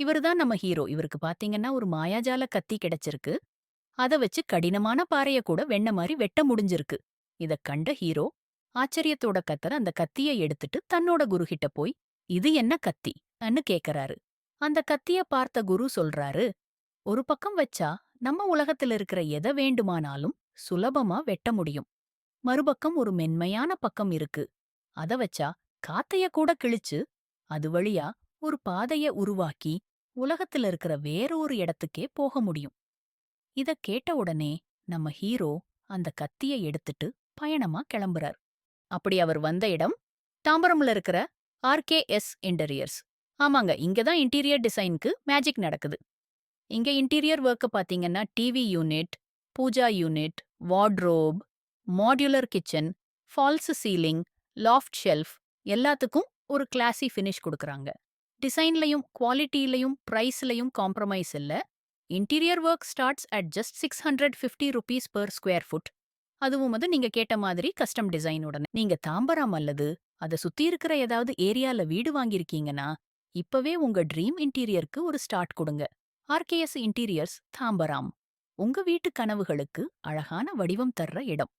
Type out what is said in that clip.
இவருதான் நம்ம ஹீரோ. இவருக்கு பாத்தீங்கன்னா, ஒரு மாயாஜால கத்தி கிடைச்சிருக்கு. அத வச்சு கடினமான பாறைய கூட வெண்ணெ மாரி வெட்ட முடிஞ்சிருக்கு. இத கண்ட ஹீரோ ஆச்சரியத்தோட அந்த கத்திய எடுத்துட்டு தன்னோட குரு கிட்ட போய், "இது என்ன கத்தி?" ன்னு கேக்குறாரு. அந்த கத்திய பார்த்த குரு சொல்றாரு, "ஒரு பக்கம் வச்சா நம்ம உலகத்துல இருக்கிற எத வேண்டுமானாலும் சுலபமா வெட்ட முடியும். மறுபக்கம் ஒரு மென்மையான பக்கம் இருக்கு. அத வச்சா காத்தைய கூட கிழிச்சு, அது வழியா ஒரு பாதைய உருவாக்கி, உலகத்துல இருக்கிற வேற ஒரு இடத்துக்கே போக முடியும்." இத கேட்ட உடனே நம்ம ஹீரோ அந்த கத்திய எடுத்துட்டு பயணமா கிளம்புறார். அப்படி அவர் வந்த இடம் தாம்பரம்ல இருக்கிற ஆர்கேஎஸ் இன்டீரியர்ஸ். ஆமாங்க, இங்க தான் இன்டீரியர் டிசைனுக்கு மேஜிக் நடக்குது. இங்க இன்டீரியர் ஒர்க்க பாத்தீங்கன்னா, TV unit, pooja unit, wardrobe, modular kitchen, false ceiling, loft shelf எல்லாத்துக்கும் ஒரு கிளாசி ஃபினிஷ் குடுக்குறாங்க. டிசைன்லயும், குவாலிட்டிலயும், பிரைஸ்லயும் காம்ப்ரமைஸ் இல்ல. Interior work starts at just ₹650 per square foot. அதுவும் நீங்க கேட்ட மாதிரி கஸ்டம் டிசைனுடன். நீங்க தாம்பரம் அல்லது அத சுத்தி இருக்கிற ஏதாவது ஏரியால வீடு வாங்கியிருக்கீங்கன்னா, இப்பவே உங்க ட்ரீம் இன்டீரியருக்கு ஒரு ஸ்டார்ட் குடுங்க. RKS interiors, Tambaram. உங்க வீட்டு கனவுகளுக்கு அழகான வடிவம் தர்ற இடம்.